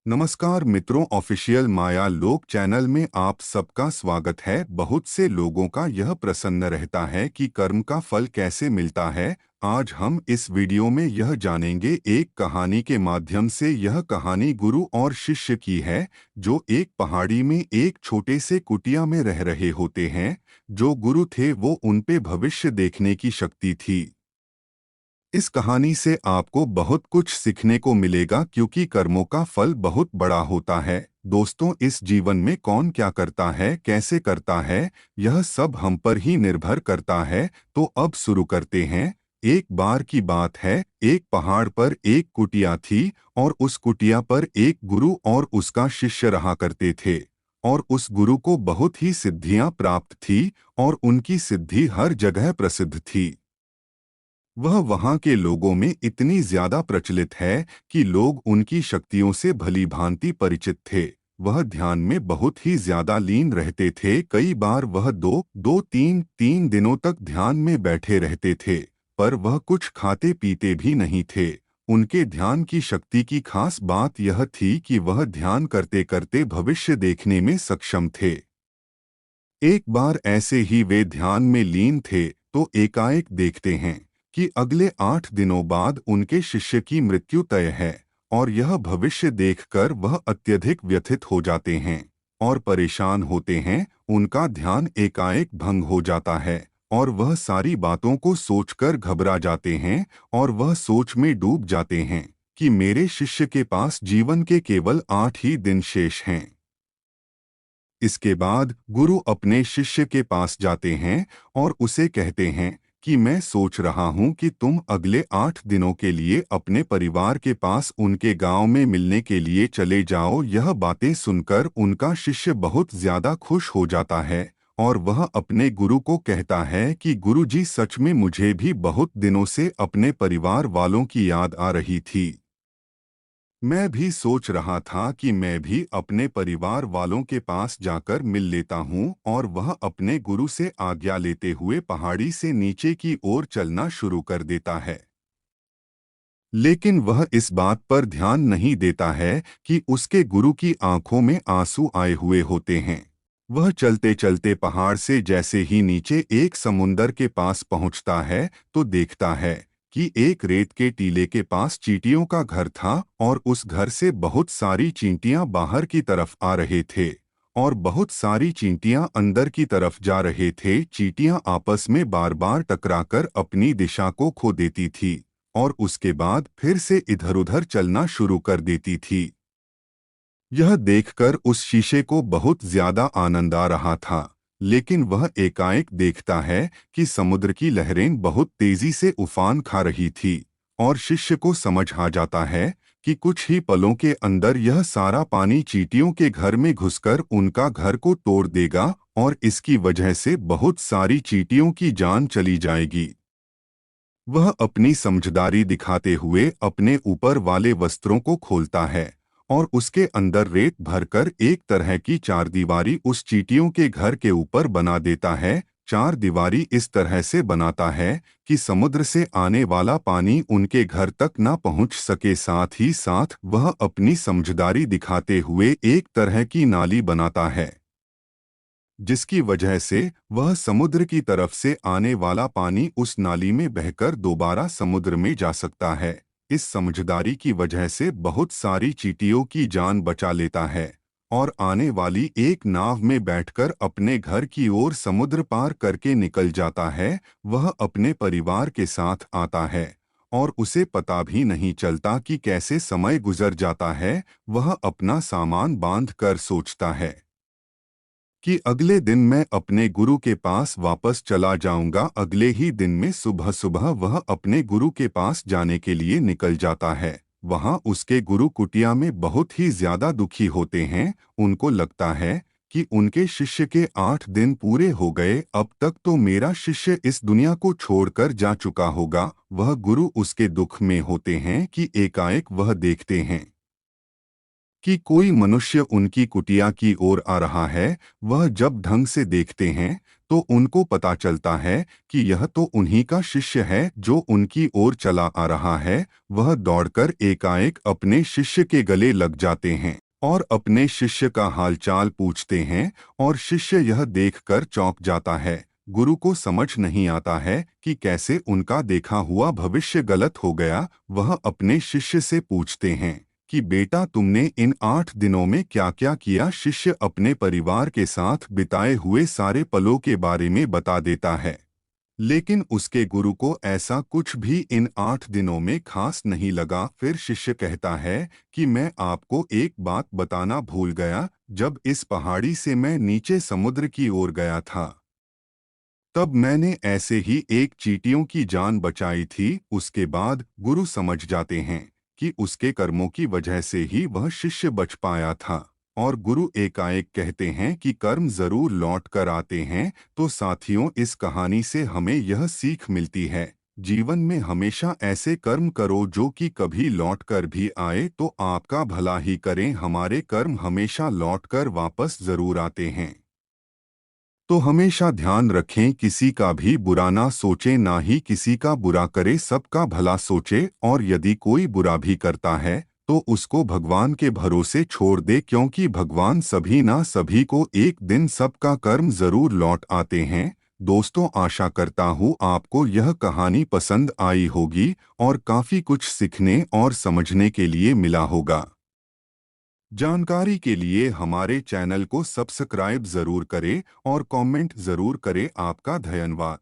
नमस्कार मित्रों, ऑफिशियल माया लोक चैनल में आप सबका स्वागत है। बहुत से लोगों का यह प्रश्न रहता है कि कर्म का फल कैसे मिलता है। आज हम इस वीडियो में यह जानेंगे एक कहानी के माध्यम से। यह कहानी गुरु और शिष्य की है, जो एक पहाड़ी में एक छोटे से कुटिया में रह रहे होते हैं। जो गुरु थे वो उन पे भविष्य देखने की शक्ति थी। इस कहानी से आपको बहुत कुछ सीखने को मिलेगा, क्योंकि कर्मों का फल बहुत बड़ा होता है। दोस्तों, इस जीवन में कौन क्या करता है, कैसे करता है, यह सब हम पर ही निर्भर करता है। तो अब शुरू करते हैं। एक बार की बात है, एक पहाड़ पर एक कुटिया थी और उस कुटिया पर एक गुरु और उसका शिष्य रहा करते थे। और उस गुरु को बहुत ही सिद्धियां प्राप्त थी और उनकी सिद्धि हर जगह प्रसिद्ध थी। वह वहाँ के लोगों में इतनी ज्यादा प्रचलित है कि लोग उनकी शक्तियों से भली भांति परिचित थे। वह ध्यान में बहुत ही ज्यादा लीन रहते थे। कई बार वह तीन दिनों तक ध्यान में बैठे रहते थे, पर वह कुछ खाते पीते भी नहीं थे। उनके ध्यान की शक्ति की खास बात यह थी कि वह ध्यान करते करते भविष्य देखने में सक्षम थे। एक बार ऐसे ही वे ध्यान में लीन थे तो एकाएक देखते हैं कि अगले 8 दिनों बाद उनके शिष्य की मृत्यु तय है। और यह भविष्य देखकर वह अत्यधिक व्यथित हो जाते हैं और परेशान होते हैं। उनका ध्यान एकाएक भंग हो जाता है और वह सारी बातों को सोचकर घबरा जाते हैं और वह सोच में डूब जाते हैं कि मेरे शिष्य के पास जीवन के केवल 8 ही दिन शेष हैं। इसके बाद गुरु अपने शिष्य के पास जाते हैं और उसे कहते हैं कि मैं सोच रहा हूं कि तुम अगले 8 दिनों के लिए अपने परिवार के पास उनके गांव में मिलने के लिए चले जाओ। यह बातें सुनकर उनका शिष्य बहुत ज्यादा खुश हो जाता है और वह अपने गुरु को कहता है कि गुरु जी, सच में मुझे भी बहुत दिनों से अपने परिवार वालों की याद आ रही थी। मैं भी सोच रहा था कि मैं भी अपने परिवार वालों के पास जाकर मिल लेता हूं। और वह अपने गुरु से आज्ञा लेते हुए पहाड़ी से नीचे की ओर चलना शुरू कर देता है। लेकिन वह इस बात पर ध्यान नहीं देता है कि उसके गुरु की आंखों में आंसू आए हुए होते हैं। वह चलते चलते पहाड़ से जैसे ही नीचे एक समुंदर के पास पहुंचता है तो देखता है कि एक रेत के टीले के पास चींटियों का घर था और उस घर से बहुत सारी चींटियां बाहर की तरफ आ रहे थे और बहुत सारी चींटियां अंदर की तरफ जा रहे थे। चींटियां आपस में बार बार टकराकर अपनी दिशा को खो देती थी और उसके बाद फिर से इधर-उधर चलना शुरू कर देती थी। यह देखकर उस शीशे को बहुत ज्यादा आनंद आ रहा था, लेकिन वह एकाएक देखता है कि समुद्र की लहरें बहुत तेजी से उफान खा रही थी और शिष्य को समझ आ जाता है कि कुछ ही पलों के अंदर यह सारा पानी चींटियों के घर में घुसकर उनका घर को तोड़ देगा और इसकी वजह से बहुत सारी चींटियों की जान चली जाएगी। वह अपनी समझदारी दिखाते हुए अपने ऊपर वाले वस्त्रों को खोलता है और उसके अंदर रेत भरकर एक तरह की चारदीवारी उस चींटियों के घर के ऊपर बना देता है। चारदीवारी इस तरह से बनाता है कि समुद्र से आने वाला पानी उनके घर तक न पहुंच सके। साथ ही साथ वह अपनी समझदारी दिखाते हुए एक तरह की नाली बनाता है, जिसकी वजह से वह समुद्र की तरफ से आने वाला पानी उस नाली में बहकर दोबारा समुद्र में जा सकता है। इस समझदारी की वजह से बहुत सारी चींटियों की जान बचा लेता है और आने वाली एक नाव में बैठकर अपने घर की ओर समुद्र पार करके निकल जाता है। वह अपने परिवार के साथ आता है और उसे पता भी नहीं चलता कि कैसे समय गुजर जाता है। वह अपना सामान बांध कर सोचता है कि अगले दिन मैं अपने गुरु के पास वापस चला जाऊंगा। अगले ही दिन में सुबह सुबह वह अपने गुरु के पास जाने के लिए निकल जाता है। वहां उसके गुरु कुटिया में बहुत ही ज्यादा दुखी होते हैं। उनको लगता है कि उनके शिष्य के 8 दिन पूरे हो गए, अब तक तो मेरा शिष्य इस दुनिया को छोड़कर जा चुका होगा। वह गुरु उसके दुख में होते हैं कि एकाएक वह देखते हैं कि कोई मनुष्य उनकी कुटिया की ओर आ रहा है। वह जब ढंग से देखते हैं तो उनको पता चलता है कि यह तो उन्हीं का शिष्य है जो उनकी ओर चला आ रहा है। वह दौड़कर एकाएक अपने शिष्य के गले लग जाते हैं और अपने शिष्य का हालचाल पूछते हैं, और शिष्य यह देखकर चौंक जाता है। गुरु को समझ नहीं आता है कि कैसे उनका देखा हुआ भविष्य गलत हो गया। वह अपने शिष्य से पूछते हैं कि बेटा, तुमने इन 8 दिनों में क्या क्या किया। शिष्य अपने परिवार के साथ बिताए हुए सारे पलों के बारे में बता देता है। लेकिन उसके गुरु को ऐसा कुछ भी इन 8 दिनों में खास नहीं लगा। फिर शिष्य कहता है कि मैं आपको एक बात बताना भूल गया। जब इस पहाड़ी से मैं नीचे समुद्र की ओर गया था, तब मैंने ऐसे ही एक चींटियों की जान बचाई थी। उसके बाद गुरु समझ जाते हैं कि उसके कर्मों की वजह से ही वह शिष्य बच पाया था। और गुरु एकाएक कहते हैं कि कर्म जरूर लौट कर आते हैं। तो साथियों, इस कहानी से हमें यह सीख मिलती है, जीवन में हमेशा ऐसे कर्म करो जो कि कभी लौट कर भी आए तो आपका भला ही करें। हमारे कर्म हमेशा लौट कर वापस जरूर आते हैं। तो हमेशा ध्यान रखें, किसी का भी बुरा ना सोचे, ना ही किसी का बुरा करे, सबका भला सोचे। और यदि कोई बुरा भी करता है तो उसको भगवान के भरोसे छोड़ दे, क्योंकि भगवान सभी ना सभी को एक दिन सबका कर्म जरूर लौट आते हैं। दोस्तों, आशा करता हूँ आपको यह कहानी पसंद आई होगी और काफ़ी कुछ सीखने और समझने के लिए मिला होगा। जानकारी के लिए हमारे चैनल को सब्सक्राइब जरूर करें और कमेंट जरूर करें। आपका धन्यवाद।